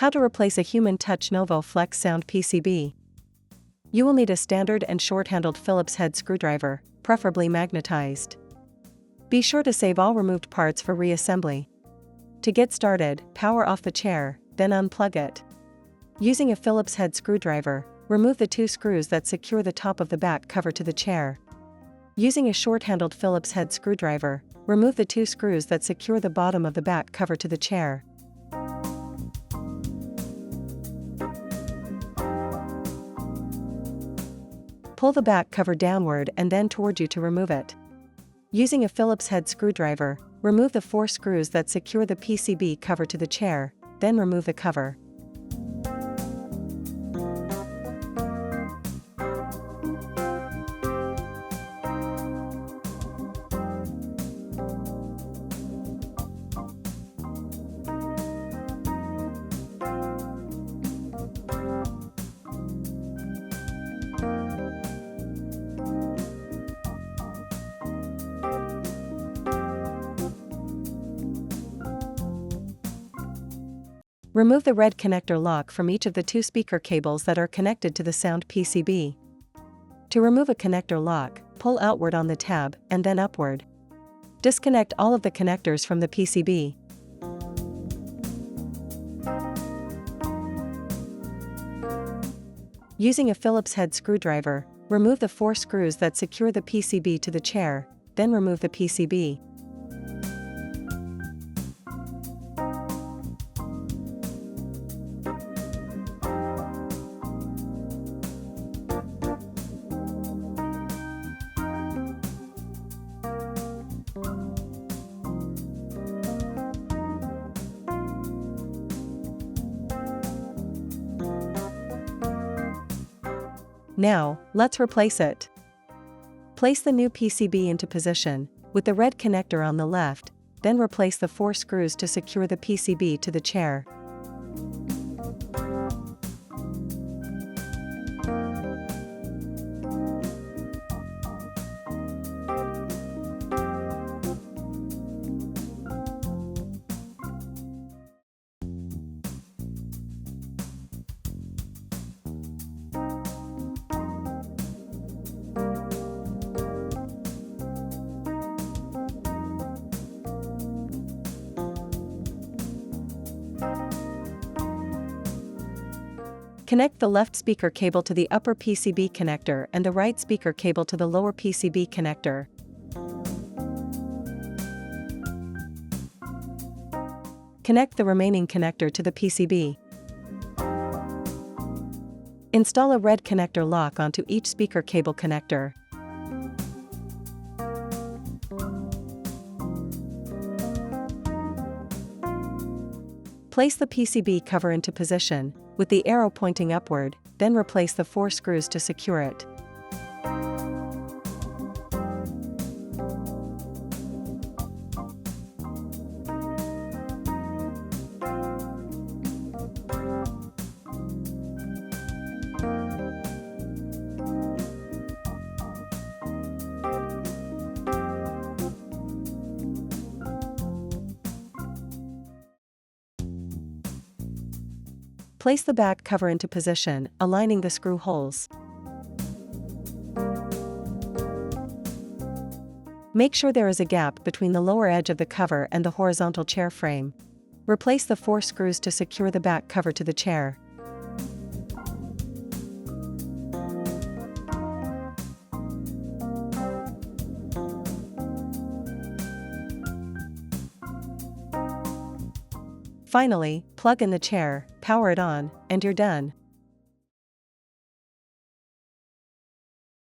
How to replace a Human Touch Novo Flex sound PCB. You will need a standard and short-handled Phillips head screwdriver, preferably magnetized. Be sure to save all removed parts for reassembly. To get started, power off the chair, then unplug it. Using a Phillips head screwdriver, remove the 2 screws that secure the top of the back cover to the chair. Using a short-handled Phillips head screwdriver, remove the 2 screws that secure the bottom of the back cover to the chair. Pull the back cover downward and then toward you to remove it. Using a Phillips head screwdriver, remove the 4 screws that secure the PCB cover to the chair, then remove the cover. Remove the red connector lock from each of the 2 speaker cables that are connected to the sound PCB. To remove a connector lock, pull outward on the tab and then upward. Disconnect all of the connectors from the PCB. Using a Phillips head screwdriver, remove the 4 screws that secure the PCB to the chair, then remove the PCB. Now, let's replace it. Place the new PCB into position, with the red connector on the left, then replace the 4 screws to secure the PCB to the chair. Connect the left speaker cable to the upper PCB connector and the right speaker cable to the lower PCB connector. Connect the remaining connector to the PCB. Install a red connector lock onto each speaker cable connector. Place the PCB cover into position, with the arrow pointing upward, then replace the 4 screws to secure it. Place the back cover into position, aligning the screw holes. Make sure there is a gap between the lower edge of the cover and the horizontal chair frame. Replace the 4 screws to secure the back cover to the chair. Finally, plug in the chair, power it on, and you're done.